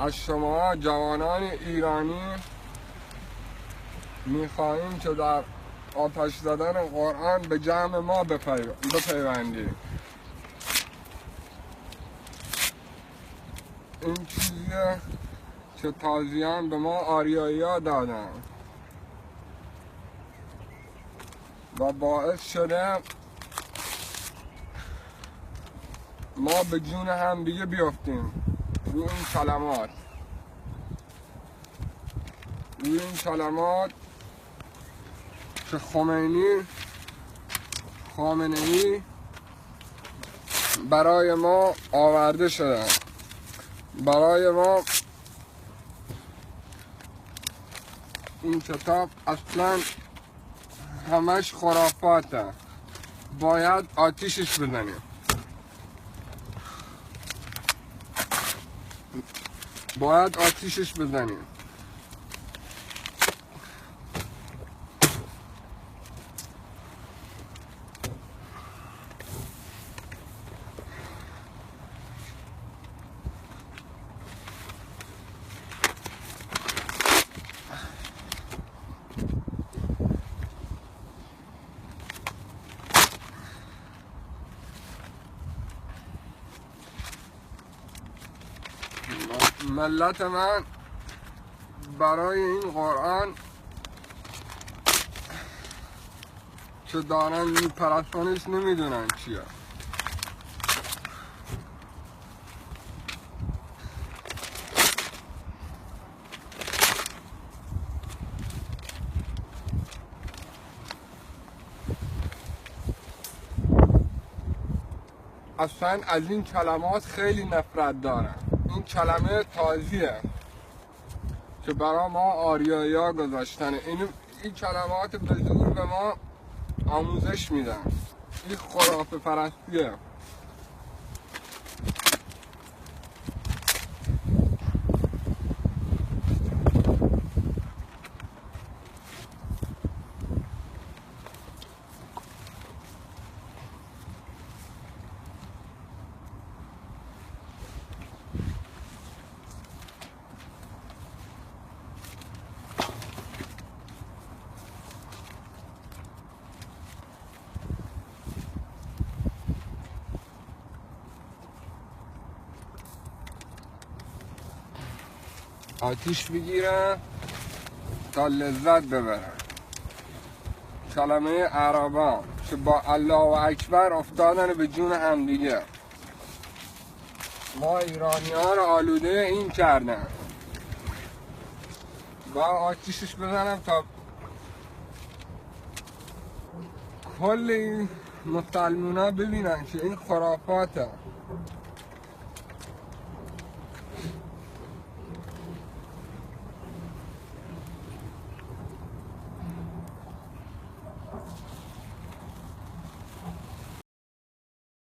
از شما جوانان ایرانی میخواهیم که در آتش زدن قرآن به جمع ما بپیوندید. این چیزیه که تازیان به ما آریایی‌ها دادن و باعث شده ما به جون هم دیگه بیافتیم روی این کلمات که خامنه‌ای برای ما آورده شده. برای ما این کتاب اصلا همش خرافاته، باید آتیشش بزنیم. ملت من برای این قرآن که دارن میپرستنش نمیدونن چیه. اصلا از این کلمات خیلی نفرت دارن. این کلمه تازیه که برای ما آریایی‌ها گذاشتن. این کلمات به زور به ما آموزش میدن. این خرافه پرستیه. آتیش بگیرن تا لذت ببرن. کلمه عربان که با الله و اکبر افتادن به جون همدیگه. ما ایرانی ها رو آلوده این کردن و آتیشش بزنم تا کل این مسلمان ها ببینن که این خرافاته.